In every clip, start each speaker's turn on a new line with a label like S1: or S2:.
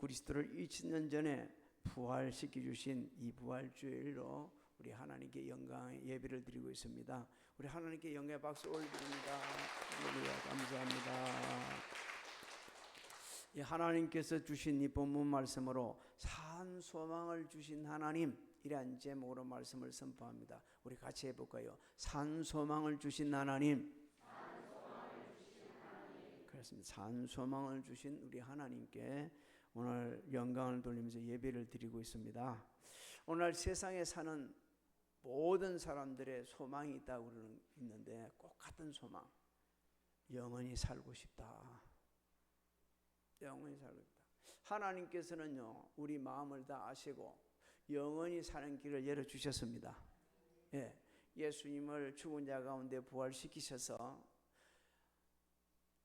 S1: 그리스도를 2000년 전에 부활시켜 주신 이 부활주일로 우리 하나님께 영광의 예배를 드리고 있습니다. 우리 하나님께 영광의 박수 올려드립니다. 할렐루야, 감사합니다. 이 하나님께서 주신 이 본문 말씀으로 산 소망을 주신 하나님, 이란 제목으로 말씀을 선포합니다. 우리 같이 해볼까요? 산 소망을 주신 하나님. 그렇습니다. 산 소망을 주신 우리 하나님께 오늘 영광을 돌리면서 예배를 드리고 있습니다. 오늘 세상에 사는 모든 사람들의 소망이 있다고 있는데 꼭 같은 소망, 영원히 살고 싶다. 영원히 살고 싶다. 하나님께서는요, 우리 마음을 다 아시고 영원히 사는 길을 열어주셨습니다. 예, 예수님을 죽은 자 가운데 부활시키셔서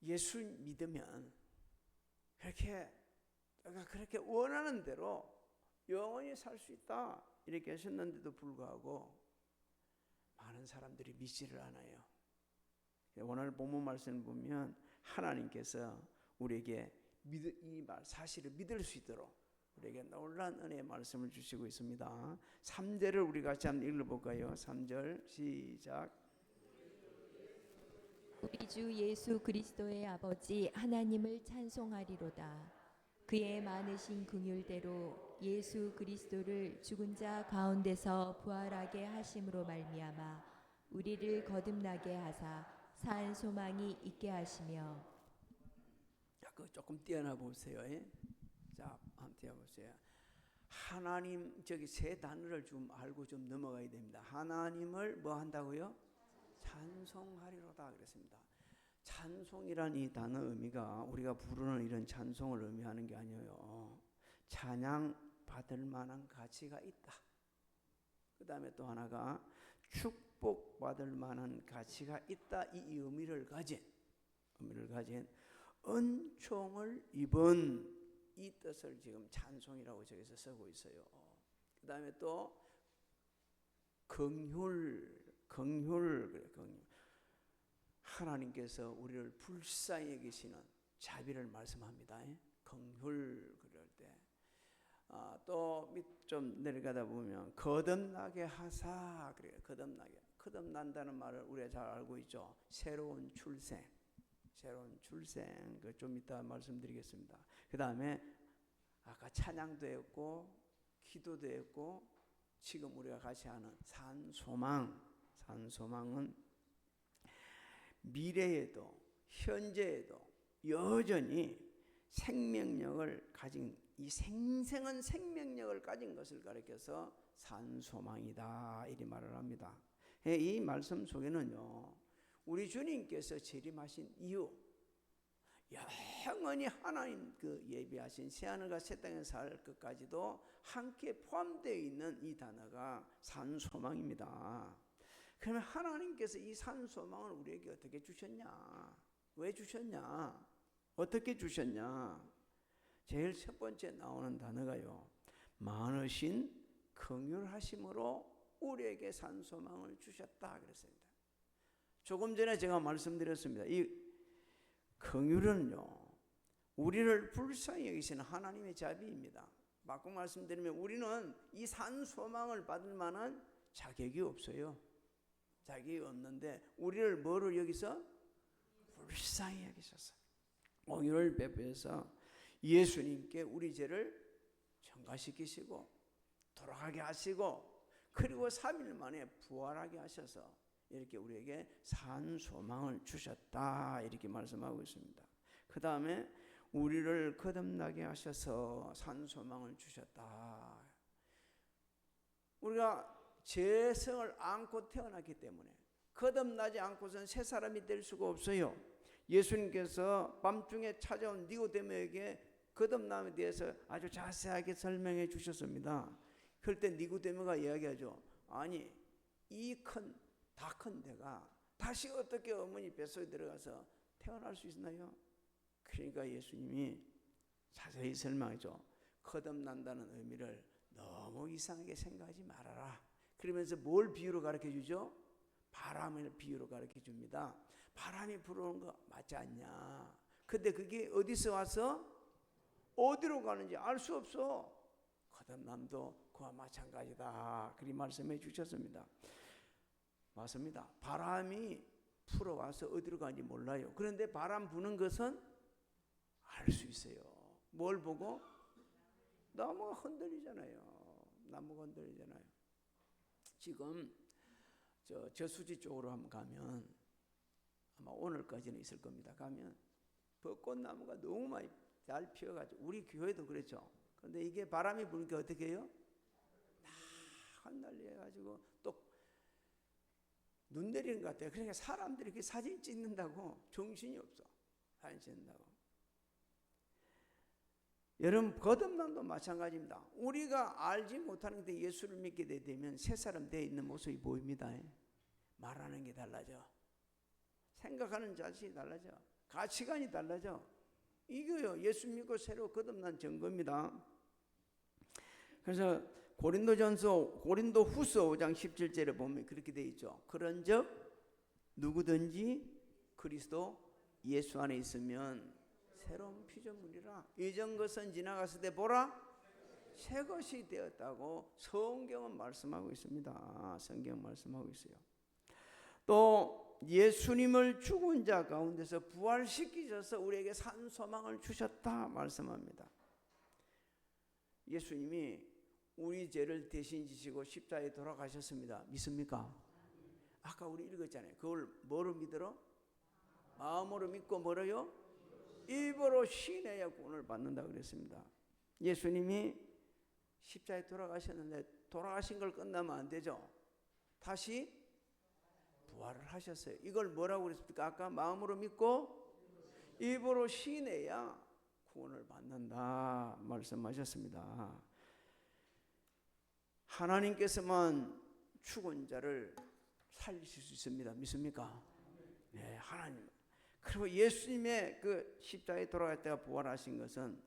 S1: 예수 믿으면 그렇게 원하는 대로 영원히 살 수 있다, 이렇게 하셨는데도 불구하고 많은 사람들이 믿지를 않아요. 오늘 본문 말씀을 보면 하나님께서 우리에게 이 사실을 믿을 수 있도록 우리에게 놀라운 은혜의 말씀을 주시고 있습니다. 3절을 우리 같이 한번 읽어볼까요? 3절 시작.
S2: 우리 주 예수 그리스도의 아버지 하나님을 찬송하리로다. 그의 많으신 긍휼대로 예수 그리스도를 죽은 자 가운데서 부활하게 하심으로 말미암아 우리를 거듭나게 하사 산 소망이 있게 하시며.
S1: 조금 띄어나 보세요. 자, 한번 띄어보세요. 하나님, 저기 세 단어를 좀 알고 좀 넘어가야 됩니다. 하나님을 뭐 한다고요? 찬송하리로다 그랬습니다. 찬송이란 이 단어 의미가 우리가 부르는 이런 찬송을 의미하는 게 아니에요. 찬양 받을 만한 가치가 있다. 그 다음에 또 하나가 축복받을 만한 가치가 있다. 이 의미를 가진 은총을 입은 이 뜻을 지금 찬송이라고 저기서 쓰고 있어요. 그 다음에 또 긍휼. 하나님께서 우리를 불쌍히 여기시는 자비를 말씀합니다. 긍휼 그럴 때. 또 좀 내려가다 보면 거듭나게 하사, 그래요. 거듭난다는 말을 우리가 잘 알고 있죠. 새로운 출생, 그 좀 이따 말씀드리겠습니다. 그 다음에 아까 찬양도 했고 기도도 했고 지금 우리가 같이 하는 산소망은 미래에도 현재에도 여전히 생명력을 가진, 이 생생한 생명력을 가진 것을 가리켜서 산소망이다, 이리 말을 합니다. 이 말씀 속에는요, 우리 주님께서 재림하신 이유, 영원히 하나님 그 예비하신 새하늘과 새 땅에 살 것까지도 함께 포함되어 있는 이 단어가 산소망입니다. 그러면 하나님께서 이 산소망을 우리에게 어떻게 주셨냐? 왜 주셨냐? 어떻게 주셨냐? 제일 첫 번째 나오는 단어가요, 많으신 긍휼하심으로 우리에게 산소망을 주셨다 그랬습니다. 조금 전에 제가 말씀드렸습니다. 이 긍휼은요, 우리를 불쌍히 여기시는 하나님의 자비입니다. 바꿔 말씀드리면 우리는 이 산소망을 받을 만한 자격이 없어요. 자격이 없는데 우리를 뭐로 여기서? 불쌍히 여기셔서 긍휼을 베푸셔서 예수님께 우리 죄를 전가시키시고 돌아가게 하시고 그리고 3일 만에 부활하게 하셔서 이렇게 우리에게 산 소망을 주셨다, 이렇게 말씀하고 있습니다. 그 다음에 우리를 거듭나게 하셔서 산 소망을 주셨다. 우리가 죄성을 안고 태어났기 때문에 거듭나지 않고서는 새 사람이 될 수가 없어요. 예수님께서 밤중에 찾아온 니고데모에게 거듭남에 대해서 아주 자세하게 설명해 주셨습니다. 그럴 때 니고데모가 이야기하죠. 아니, 다 큰 내가 다시 어떻게 어머니 뱃속에 들어가서 태어날 수 있나요? 그러니까 예수님이 자세히 설명하죠. 거듭난다는 의미를 너무 이상하게 생각하지 말아라. 그러면서 뭘 비유로 가르쳐 주죠? 바람을 비유로 가르쳐 줍니다. 바람이 불어오는 거 맞지 않냐? 근데 그게 어디서 와서? 어디로 가는지 알 수 없어. 거듭남도 그와 마찬가지다. 그리 말씀해 주셨습니다. 맞습니다. 바람이 불어와서 어디로 가는지 몰라요. 그런데 바람 부는 것은 알 수 있어요. 뭘 보고? 나무가 흔들리잖아요. 나무가 흔들리잖아요. 지금 저수지 쪽으로 한번 가면 아마 오늘까지는 있을 겁니다. 가면 벚꽃나무가 너무 많이 잘 피어가지고, 우리 교회도 그렇죠. 그런데 이게 바람이 부니까 어떻게 해요? 다 흩날려가지고 또 눈 내리는 것 같아요. 그러니까 사람들이 이렇게 사진 찍는다고 정신이 없어. 사진 찍는다고. 여러분, 거듭남도 마찬가지입니다. 우리가 알지 못하는 데 예수를 믿게 되면 새 사람 되어 있는 모습이 보입니다. 말하는 게 달라져. 생각하는 자식이 달라져. 가치관이 달라져. 이거요. 예수 믿고 새로 거듭난 증거입니다. 그래서 고린도후서 5장 17절에 보면 그렇게 되어 있죠. 그런즉 누구든지 그리스도 예수 안에 있으면 새로운 피조물이라. 이전 것은 지나갔을 때 보라 새 것이 되었다고 성경은 말씀하고 있습니다. 성경 말씀하고 있어요. 또 예수님을 죽은 자 가운데서 부활시키셔서 우리에게 산 소망을 주셨다 말씀합니다. 예수님이 우리 죄를 대신 지시고 십자가에 돌아가셨습니다. 믿습니까? 아까 우리 읽었잖아요. 그걸 뭐로 믿으러? 마음으로 믿고 뭐로요? 입으로 시인해야 구원을 받는다 그랬습니다. 예수님이 십자가에 돌아가셨는데 돌아가신 걸 끝나면 안 되죠. 다시 부활을 하셨어요. 이걸 뭐라고 그랬습니까? 아까 마음으로 믿고 입으로 시인해야 구원을 받는다 말씀하셨습니다. 하나님께서만 죽은 자를 살리실 수 있습니다. 믿습니까? 네, 하나님. 그리고 예수님의 그 십자가에 돌아갔다가 부활하신 것은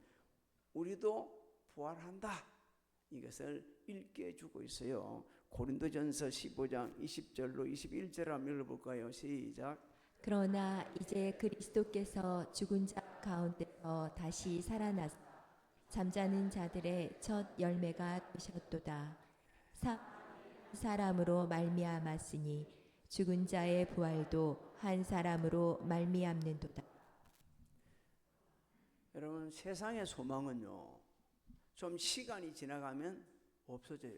S1: 우리도 부활한다. 이것을 읽게 주고 있어요. 고린도전서 15장 20절로 21절 한번 읽어볼까요? 시작.
S2: 그러나 이제 그리스도께서 죽은 자 가운데서 다시 살아나서 잠자는 자들의 첫 열매가 되셨도다. 사람으로 말미암았으니 죽은 자의 부활도 한 사람으로 말미암는도다.
S1: 여러분, 세상의 소망은요, 좀 시간이 지나가면 없어져요.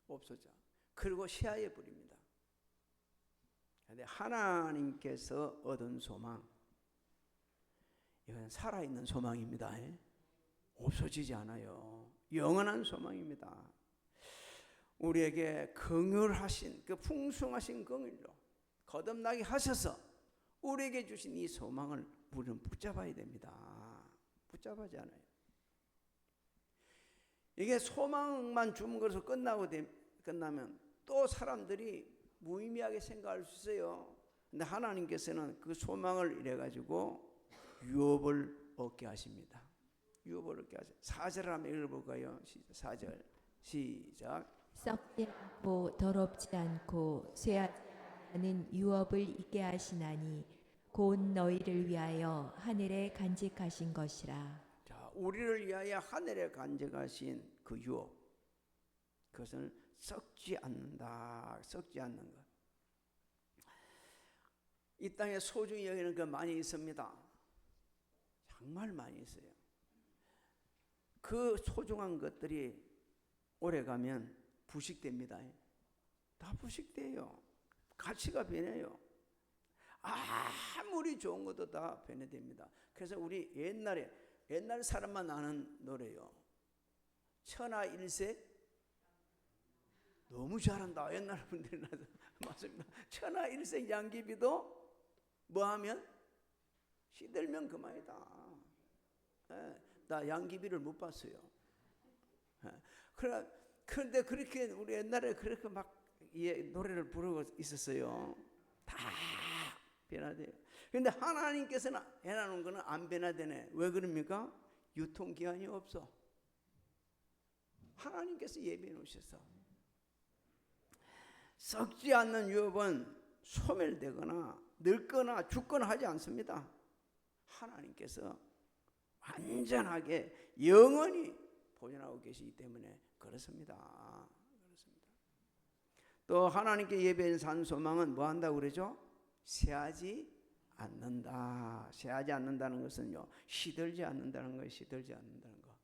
S1: 없어져. 그리고 시야에 버립니다. 그런데 하나님께서 얻은 소망, 이건 살아있는 소망입니다. 없어지지 않아요. 영원한 소망입니다. 우리에게 긍휼하신 그 풍성하신 긍휼로 거듭나게 하셔서 우리에게 주신 이 소망을 우리는 붙잡아야 됩니다. 붙잡아야지 않아요. 이게 소망만 주는 것으로 끝나면 또 사람들이 무의미하게 생각할 수 있어요. 근데 하나님께서는 그 소망을 이래 가지고 유업을 얻게 하십니다. 유업을 얻게 하세요. 4절 한번 읽어볼까요? 4절 시작.
S2: 썩지 않고 더럽지 않고 쇠하지 않은 유업을 있게 하시나니 곧 너희를 위하여 하늘에 간직하신 것이라.
S1: 자, 우리를 위하여 하늘에 간직하신 그 유업, 그것은 썩지 않는다. 썩지 않는 것. 이 땅에 소중히 여기는 거 많이 있습니다. 정말 많이 있어요. 그 소중한 것들이 오래가면 부식됩니다. 다 부식돼요. 가치가 변해요. 아무리 좋은 것도 다 변해됩니다. 그래서 우리 옛날 사람만 아는 노래요. 천하일색. 너무 잘한다. 옛날 분들이 나서 맞습니다. 천하일색 양귀비도 뭐하면 시들면 그만이다. 나 양귀비를 못 봤어요. 그런데 그렇게 우리 옛날에 그렇게 막 노래를 부르고 있었어요. 다 변화돼요. 그런데 하나님께서는 해놔놓은 거는 안 변화되네. 왜 그럽니까? 유통기한이 없어. 하나님께서 예비해 놓으셔서. 썩지 않는 유업은 소멸되거나 늙거나 죽거나 하지 않습니다. 하나님께서 완전하게 영원히 보존하고 계시기 때문에 그렇습니다. 또 하나님께 예배한 산 소망은 뭐 한다고 그러죠? 쇠하지 않는다. 쇠하지 않는다는 것은요, 시들지 않는다는 거예요. 시들지 않는다는 거.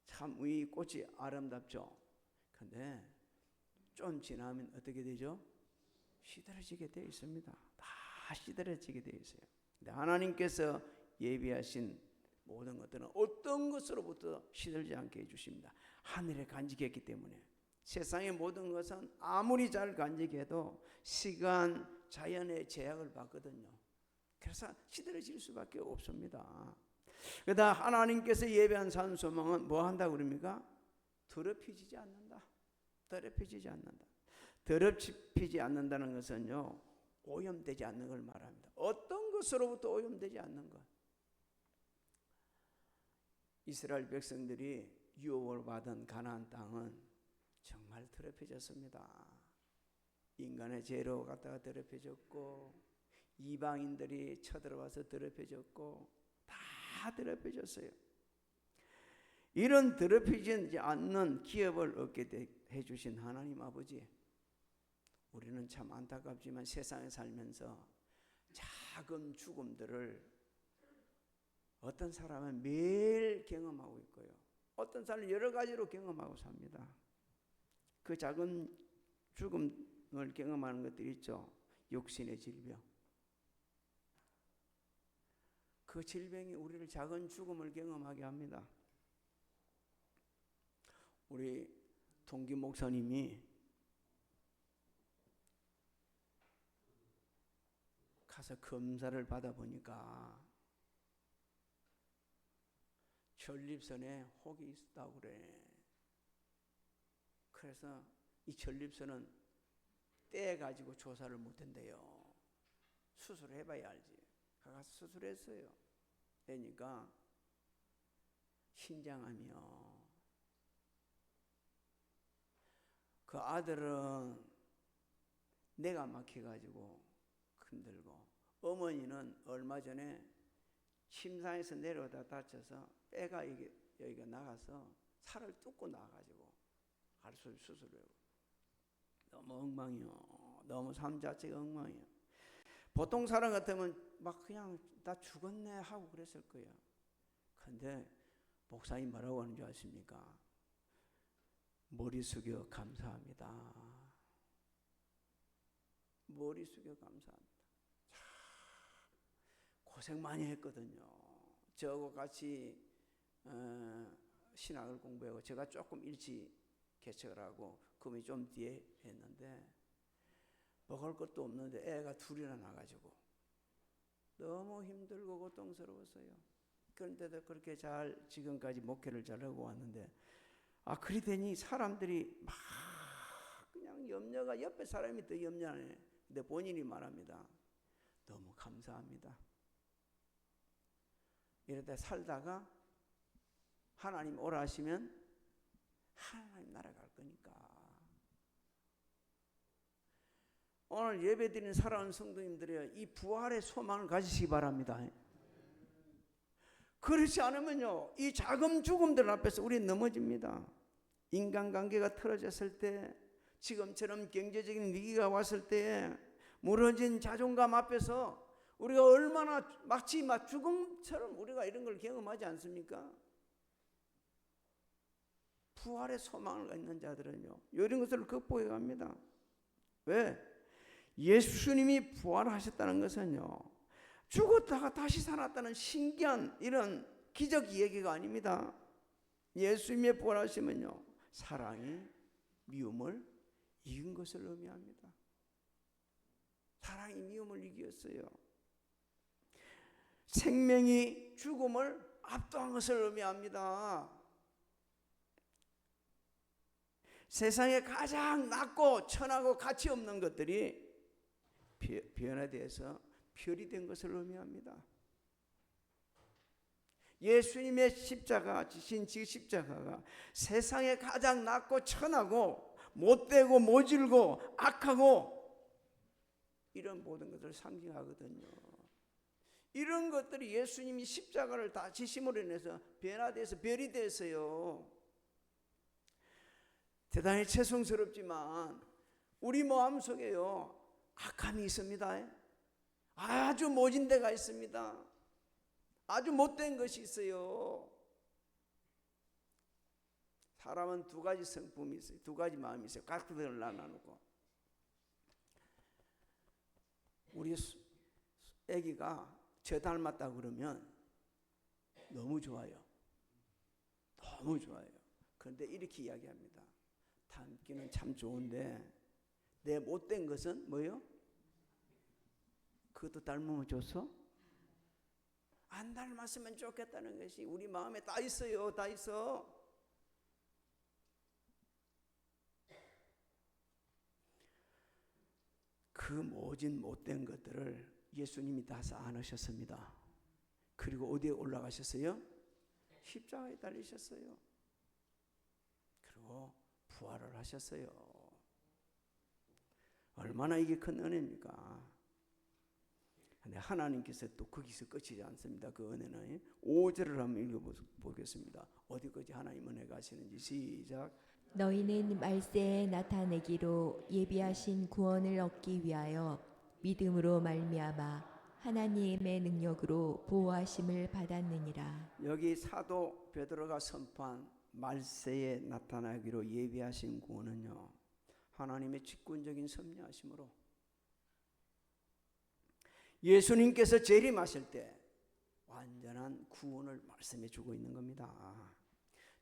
S1: 참 이 꽃이 아름답죠. 근데 좀 지나면 어떻게 되죠? 시들어지게 되어 있습니다. 다 시들어지게 되어 있어요. 근데 하나님께서 예비하신 모든 것들은 어떤 것으로부터 시들지 않게 해주십니다. 하늘에 간직했기 때문에. 세상의 모든 것은 아무리 잘 간직해도 시간, 자연의 제약을 받거든요. 그래서 시들어질 수밖에 없습니다. 그러다 하나님께서 예배한 산 소망은 뭐 한다고 그럽니까? 더럽히지 않는다. 더럽히지 않는다. 더럽히지 않는다는 것은요, 오염되지 않는 걸 말합니다. 어떤 것으로부터 오염되지 않는 것. 이스라엘 백성들이 유업을 받은 가나안 땅은 정말 더럽혀졌습니다. 인간의 죄로 갖다가 더럽혀졌고, 이방인들이 쳐들어와서 더럽혀졌고, 다 더럽혀졌어요. 이런 더럽히지 않는 기업을 얻게 해주신 하나님 아버지, 우리는 참 안타깝지만 세상에 살면서 작은 죽음들을 어떤 사람은 매일 경험하고 있고요, 어떤 사람은 여러 가지로 경험하고 삽니다. 그 작은 죽음을 경험하는 것들이 있죠. 육신의 질병. 그 질병이 우리를 작은 죽음을 경험하게 합니다. 우리 동기 목사님이 가서 검사를 받아보니까 전립선에 혹이 있었다고 그래. 그래서 이 전립선은 떼가지고 조사를 못한대요. 수술해봐야 알지. 가서 수술했어요. 그러니까 신장암이요. 그 아들은 내가 막혀가지고 힘들고, 어머니는 얼마 전에 침상에서 내려오다 다쳐서 뼈가 여기가 나가서 살을 뚫고 나가지고 알수 수술을 하고. 너무 엉망이요. 너무 삶 자체가 엉망이요. 보통 사람 같으면 막 그냥 나 죽었네 하고 그랬을 거예요. 근데 목사님 뭐라고 하는 줄 아십니까? 머리 숙여 감사합니다. 머리 숙여 감사합니다. 고생 많이 했거든요. 저하고 같이 신학을 공부하고, 제가 조금 일찍 개척을 하고 그분이 좀 뒤에 했는데, 먹을 것도 없는데 애가 둘이나 나가지고 너무 힘들고 고통스러웠어요. 그런데도 그렇게 잘 지금까지 목회를 잘하고 왔는데, 그리 되니 사람들이 막 그냥 염려가, 옆에 사람이 더 염려하네. 근데 본인이 말합니다. 너무 감사합니다. 이러다 살다가 하나님 오라 하시면 하나님 나라 갈 거니까. 오늘 예배드리는 사랑하는 성도님들의 이 부활의 소망을 가지시기 바랍니다. 그렇지 않으면요, 이 작은 죽음들 앞에서 우리는 넘어집니다. 인간관계가 틀어졌을 때, 지금처럼 경제적인 위기가 왔을 때, 무너진 자존감 앞에서 우리가 얼마나 마치 죽음처럼 우리가 이런 걸 경험하지 않습니까? 부활의 소망을 갖는 자들은요, 이런 것을 극복해 갑니다. 왜? 예수님이 부활하셨다는 것은요, 죽었다가 다시 살았다는 신기한 이런 기적 이야기가 아닙니다. 예수님의 부활하심은요, 사랑이 미움을 이긴 것을 의미합니다. 사랑이 미움을 이겼어요. 생명이 죽음을 압도한 것을 의미합니다. 세상에 가장 낮고 천하고 가치 없는 것들이 변화되어서 별이 된 것을 의미합니다. 예수님의 십자가, 지신 십자가가 세상에 가장 낮고 천하고 못되고 모질고 악하고 이런 모든 것을 상징하거든요. 이런 것들이 예수님이 십자가를 다 지심으로 인해서 변화돼서 별이 됐어요. 대단히 죄송스럽지만 우리 마음속에요 악함이 있습니다. 아주 모진 데가 있습니다. 아주 못된 것이 있어요. 사람은 두 가지 성품이 있어요. 두 가지 마음이 있어요. 각들을 나누고. 우리 애기가 저 닮았다 그러면 너무 좋아요. 너무 좋아요. 그런데 이렇게 이야기합니다. 닮기는 참 좋은데 내 못된 것은 뭐요? 그것도 닮으면 좋소? 안 닮았으면 좋겠다는 것이 우리 마음에 다 있어요. 다 있어. 그 모진 못된 것들을 예수님이 다 쌓아놓으셨습니다. 그리고 어디에 올라가셨어요? 십자가에 달리셨어요. 그리고 부활을 하셨어요. 얼마나 이게 큰 은혜입니까? 근데 하나님께서 또 거기서 끝이지 않습니다. 그 은혜는 5절을 한번 읽어보겠습니다. 어디까지 하나님 은혜가 하시는지 시작.
S2: 너희는 말세에 나타내기로 예비하신 구원을 얻기 위하여 믿음으로 말미암아 하나님의 능력으로 보호하심을 받았느니라.
S1: 여기 사도 베드로가 선포한 말세에 나타나기로 예비하신 구원은요, 하나님의 직권적인 섭리하심으로 예수님께서 재림하실 때 완전한 구원을 말씀해 주고 있는 겁니다.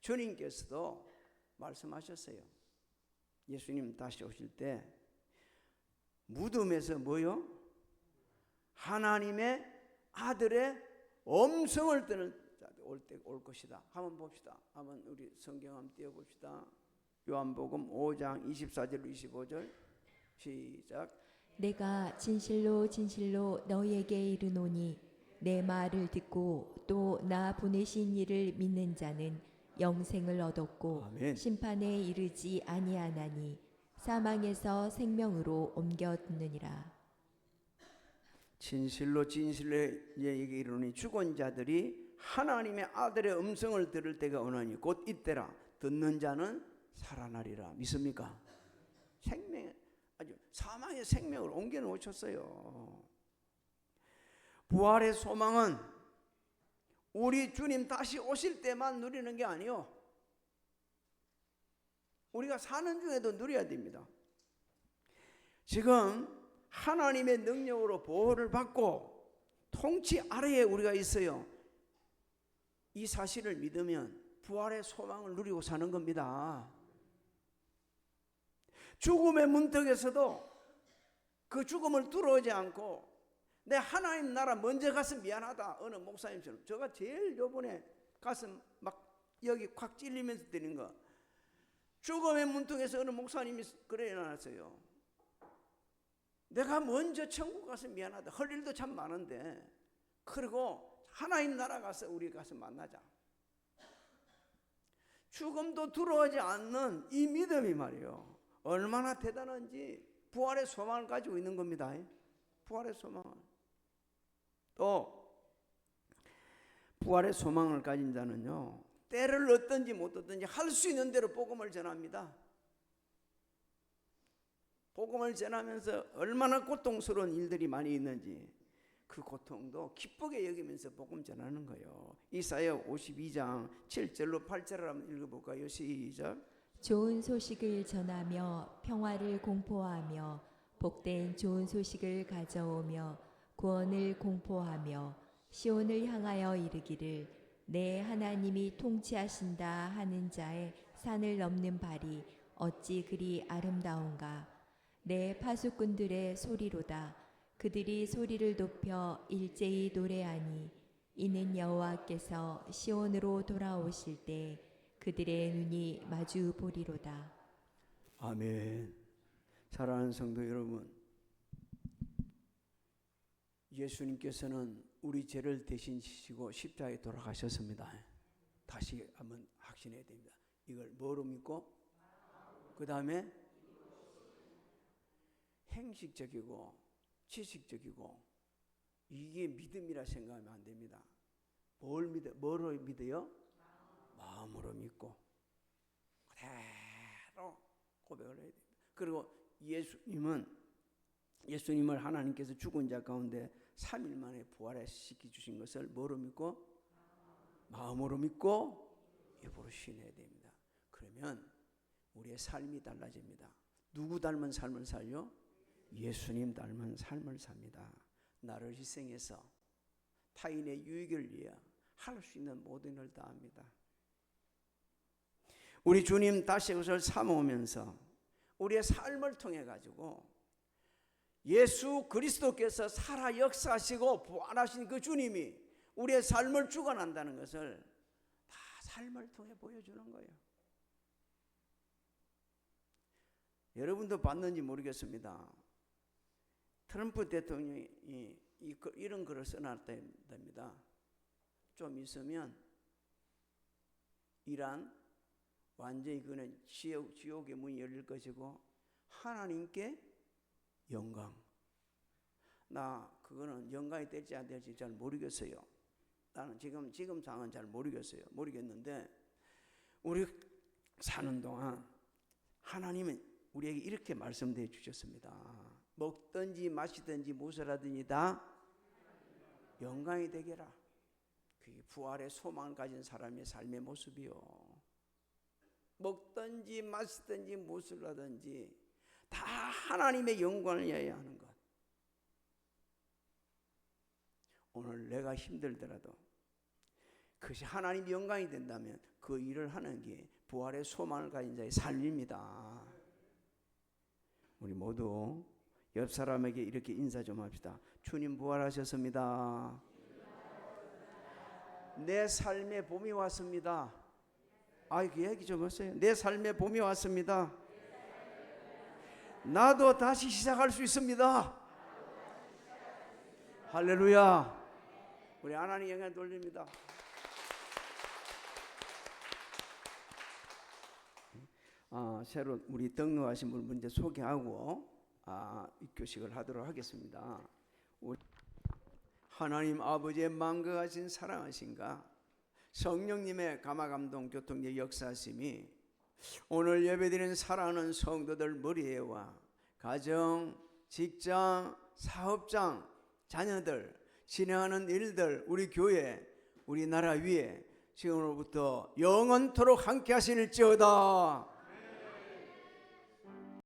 S1: 주님께서도 말씀하셨어요. 예수님 다시 오실 때 무덤에서 뭐요? 하나님의 아들의 음성을 듣는 올 것이다. 한번 봅시다. 한번 우리 성경 한번 띄워봅시다. 요한복음 5장 24절 25절 시작.
S2: 내가 진실로 진실로 너희에게 이르노니 내 말을 듣고 또 나 보내신 이를 믿는 자는 영생을 얻었고
S1: 아멘.
S2: 심판에 이르지 아니하나니 사망에서 생명으로 옮겼느니라.
S1: 진실로 진실로 얘기 이르노니 죽은 자들이 하나님의 아들의 음성을 들을 때가 오나니 곧 이때라. 듣는 자는 살아나리라. 믿습니까? 생명, 아주 사망의 생명을 옮겨 놓으셨어요. 부활의 소망은 우리 주님 다시 오실 때만 누리는 게 아니요, 우리가 사는 중에도 누려야 됩니다. 지금 하나님의 능력으로 보호를 받고 통치 아래에 우리가 있어요. 이 사실을 믿으면 부활의 소망을 누리고 사는 겁니다. 죽음의 문턱에서도 그 죽음을 뚫어오지 않고 내 하나님 나라 먼저 가서 미안하다. 어느 목사님처럼 제가 제일 요번에 가슴 막 여기 콱 찔리면서 드린 거, 죽음의 문턱에서 어느 목사님이 그래 놨어요. 내가 먼저 천국 가서 미안하다. 할 일도 참 많은데 그리고 하나님 나라 가서 우리 가서 만나자. 죽음도 들어오지 않는 이 믿음이 말이에요, 얼마나 대단한지 부활의 소망을 가지고 있는 겁니다. 부활의 소망을. 또 부활의 소망을 가진 자는요, 때를 얻든지 못 얻든지 할 수 있는 대로 복음을 전합니다. 복음을 전하면서 얼마나 고통스러운 일들이 많이 있는지 그 고통도 기쁘게 여기면서 복음 전하는 거예요. 이사야 52장 7절로 8절을 한번 읽어볼까요? 시작.
S2: 좋은 소식을 전하며 평화를 공포하며 복된 좋은 소식을 가져오며 구원을 공포하며 시온을 향하여 이르기를 내 하나님이 통치하신다 하는 자의 산을 넘는 발이 어찌 그리 아름다운가. 내 파수꾼들의 소리로다. 그들이 소리를 높여 일제히 노래하니 이는 여호와께서 시온으로 돌아오실 때 그들의 눈이 마주 보리로다.
S1: 아멘. 사랑하는 성도 여러분, 예수님께서는 우리 죄를 대신 지시고 십자가에 돌아가셨습니다. 다시 한번 확신해야 됩니다. 이걸 뭐로 믿고, 그 다음에 행식적이고 지식적이고 이게 믿음이라 생각하면 안 됩니다. 뭐로 믿어요? 마음으로 믿고 그대로 고백을 해야 됩니다. 그리고 예수님을 하나님께서 죽은 자 가운데 3일 만에 부활시켜 주신 것을 뭐로 믿고? 마음으로 믿고 입으로 신해야 됩니다. 그러면 우리의 삶이 달라집니다. 누구 닮은 삶을 살요? 예수님 닮은 삶을 삽니다. 나를 희생해서 타인의 유익을 위해 할 수 있는 모든 일을 다합니다. 우리 주님 다시 그것을 삼아오면서 우리의 삶을 통해 가지고 예수 그리스도께서 살아 역사하시고 부활하신 그 주님이 우리의 삶을 주관한다는 것을 다 삶을 통해 보여주는 거예요. 여러분도 봤는지 모르겠습니다. 트럼프 대통령이 이런 글을 써놨답니다. 좀 있으면 이란 완전히 그는 지옥의 문이 열릴 것이고 하나님께 영광. 나 그거는 영광이 될지 안 될지 잘 모르겠어요. 나는 지금 상황은 잘 모르겠는데 우리 사는 동안 하나님은 우리에게 이렇게 말씀해 주셨습니다. 먹든지 마시든지 무엇을 하든지 다 영광이 되게라. 그게 부활의 소망을 가진 사람의 삶의 모습이요. 먹든지 마시든지 무엇을 하든지 다 하나님의 영광을 위하여 하는 것. 오늘 내가 힘들더라도 그것이 하나님의 영광이 된다면 그 일을 하는 게 부활의 소망을 가진 자의 삶입니다. 우리 모두 옆 사람에게 이렇게 인사 좀 합시다. 주님 부활하셨습니다. 내 삶에 봄이 왔습니다. 그 얘기 좀 하세요. 내 삶에 봄이 왔습니다. 나도 다시 시작할 수 있습니다. 할렐루야. 우리 하나님 영광 돌립니다. 새로 우리 등록하신 분 먼저 소개하고 입교식을 하도록 하겠습니다. 하나님 아버지의 만극하신 사랑하신가 성령님의 감화감동 교통의 역사하심이 오늘 예배드리는 사랑하는 성도들 머리에와 가정, 직장, 사업장, 자녀들, 진행하는 일들, 우리 교회, 우리 나라 위에 지금으로부터 영원토록 함께 하시는지어다.